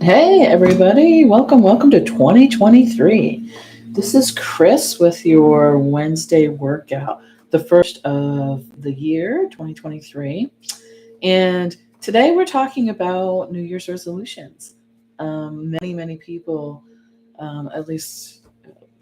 Hey, everybody. Welcome to 2023. This is Chris with your Wednesday workout, the first of the year, 2023. And today we're talking about New Year's resolutions. Many people, at least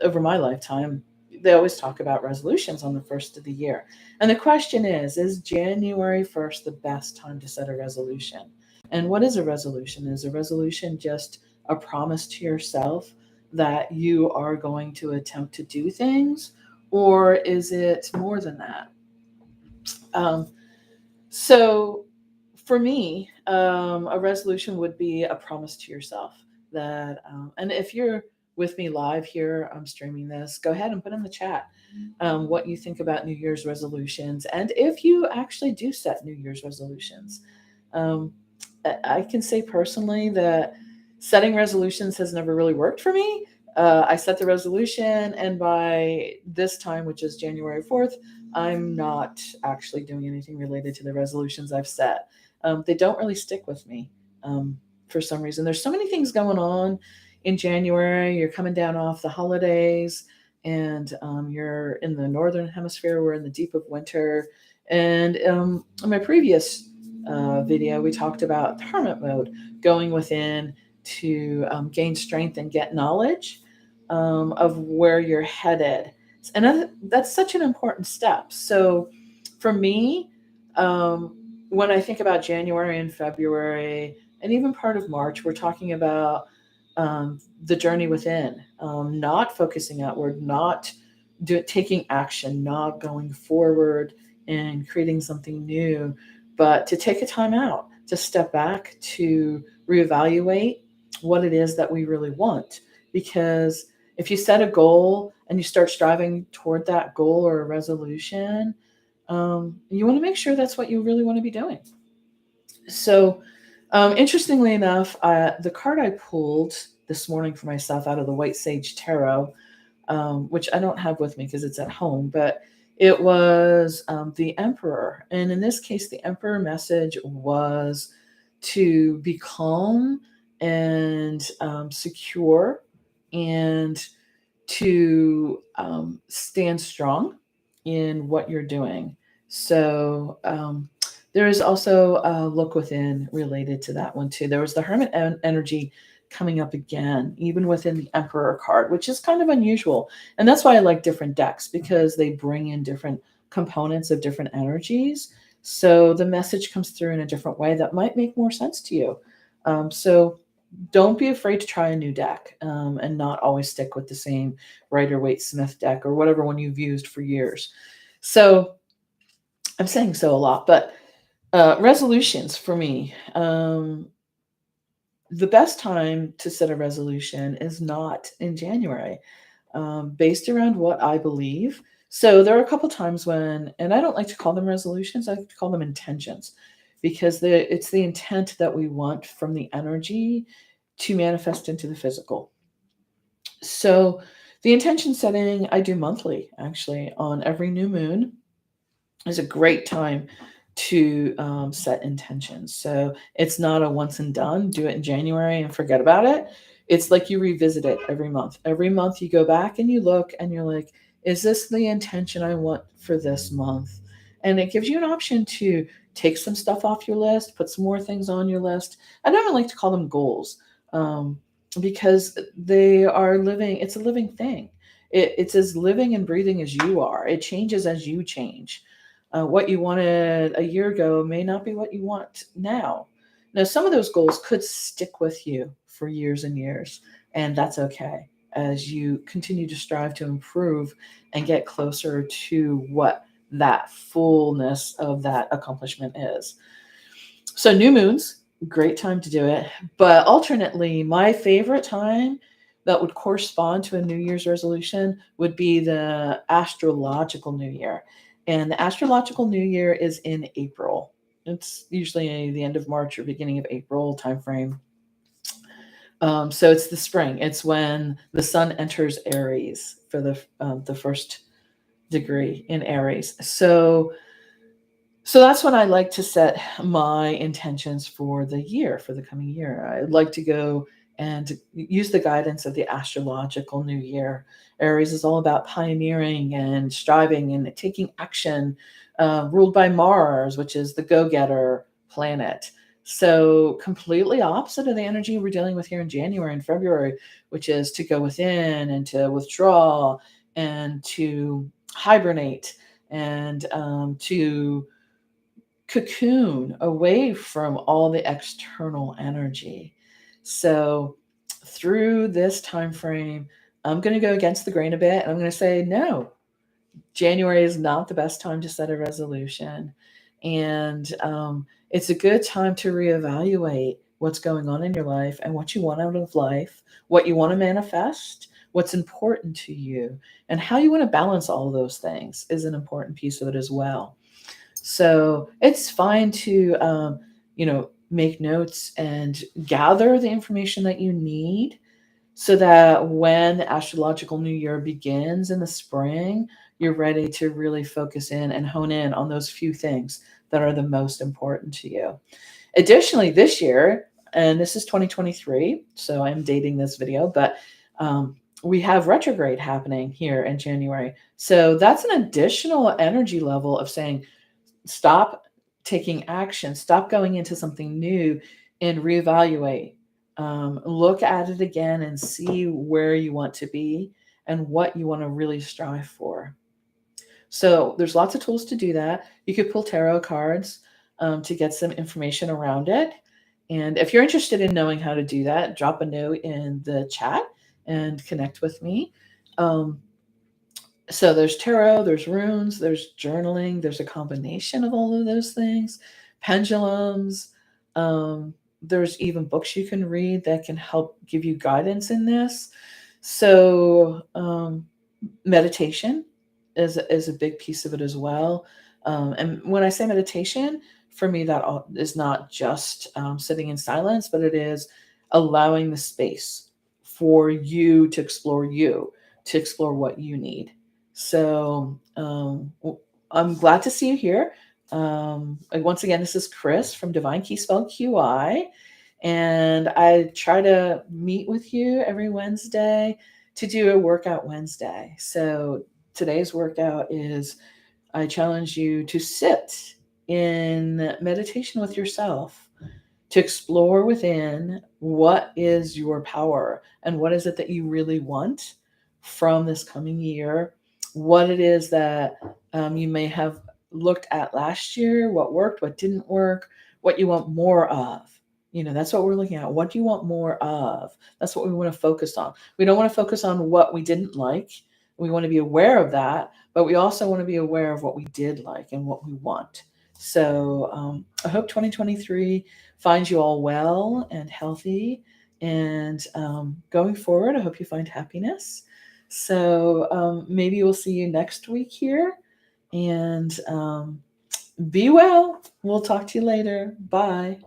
over my lifetime, they always talk about resolutions on the first of the year. And the question is January 1st the best time to set a resolution? And what is a resolution? Is a resolution just a promise to yourself that you are going to attempt to do things? Or is it more than that? Um, so for me, a resolution would be a promise to yourself that, and if you're with me live here, I'm streaming this, go ahead and put in the chat what you think about New Year's resolutions and if you actually do set New Year's resolutions. Um, I can say personally that setting resolutions has never really worked for me. I set the resolution, and by this time, which is January 4th, I'm not actually doing anything related to the resolutions I've set. They don't really stick with me for some reason. There's so many things going on in January. You're coming down off the holidays, and you're in the northern hemisphere. We're in the deep of winter. And in my previous video, we talked about hermit mode, going within to gain strength and get knowledge of where you're headed. And that's such an important step. So for me, um, when I think about January and February, and even part of March, we're talking about the journey within, not focusing outward, not taking action, not going forward and creating something new, but to take a time out, to step back, to reevaluate what it is that we really want. Because if you set a goal and you start striving toward that goal or a resolution, you want to make sure that's what you really want to be doing. So, interestingly enough, the card I pulled this morning for myself out of the White Sage Tarot, which I don't have with me because it's at home, but it was the Emperor. And in this case, the Emperor message was to be calm and secure and to stand strong in what you're doing. So there is also a look within related to that one too. There was the Hermit energy coming up again, even within the Emperor card, which is kind of unusual. And that's why I like different decks because they bring in different components of different energies. So the message comes through in a different way that might make more sense to you. So don't be afraid to try a new deck and not always stick with the same Rider Waite Smith deck or whatever one you've used for years. So I'm saying so a lot, but resolutions for me. The best time to set a resolution is not in January, based around what I believe. So there are a couple times when, and I don't like to call them resolutions, I like to call them intentions because it's the intent that we want from the energy to manifest into the physical. So the intention setting I do monthly, actually, on every new moon is a great time to set intentions. So it's not a once and done, do it in January and forget about it. It's like you revisit it every month. Every month you go back and you look and you're like, is this the intention I want for this month? And it gives you an option to take some stuff off your list, put some more things on your list. I don't like to call them goals um, because they are living, it's a living thing. It's as living and breathing as you are. It changes as you change. What you wanted a year ago may not be what you want now. Now, some of those goals could stick with you for years and years, and that's okay as you continue to strive to improve and get closer to what that fullness of that accomplishment is. So, new moons, great time to do it. But alternately, my favorite time that would correspond to a New Year's resolution would be the astrological New Year. And the astrological New Year is in April. It's usually the end of March or beginning of April timeframe. So it's the spring. It's when the sun enters Aries for the first degree in Aries. So So that's when I like to set my intentions for the year, for the coming year. I'd like to go and use the guidance of the astrological new year. Aries is all about pioneering and striving and taking action, ruled by Mars, which is the go getter planet. So, completely opposite of the energy we're dealing with here in January and February, which is to go within and to withdraw and to hibernate and to cocoon away from all the external energy. So through this time frame, I'm going to go against the grain a bit and I'm going to say no. January is not the best time to set a resolution, and it's a good time to reevaluate what's going on in your life and what you want out of life, what you want to manifest, what's important to you, and how you want to balance all of those things is an important piece of it as well. So it's fine to, make notes and gather the information that you need so that when the astrological new year begins in the spring, you're ready to really focus in and hone in on those few things that are the most important to you. Additionally, this year, and this is 2023, so I'm dating this video, but we have retrograde happening here in January. So that's an additional energy level of saying, stop taking action, stop going into something new and reevaluate. Look at it again and see where you want to be and what you want to really strive for. So there's lots of tools to do that. You could pull tarot cards to get some information around it. And if you're interested in knowing how to do that, drop a note in the chat and connect with me. Um, so there's tarot, there's runes, there's journaling, there's a combination of all of those things, pendulums. Um, there's even books you can read that can help give you guidance in this. So meditation is a big piece of it as well. And when I say meditation, for me that is not just sitting in silence, but it is allowing the space for you to explore what you need. So I'm glad to see you here. Once again, this is Chris from Divine Key Spell QI, and I try to meet with you every Wednesday to do a workout Wednesday. So today's workout is I challenge you to sit in meditation with yourself, to explore within what is your power and what is it that you really want from this coming year, what it is that you may have looked at last year, what worked, what didn't work, what you want more of. That's what we're looking at. What do you want more of? That's what we want to focus on. We don't want to focus on what we didn't like. We want to be aware of that, but we also want to be aware of what we did like and what we want. So I hope 2023 finds you all well and healthy. And going forward, I hope you find happiness. So maybe we'll see you next week here. And be well. We'll talk to you later. Bye.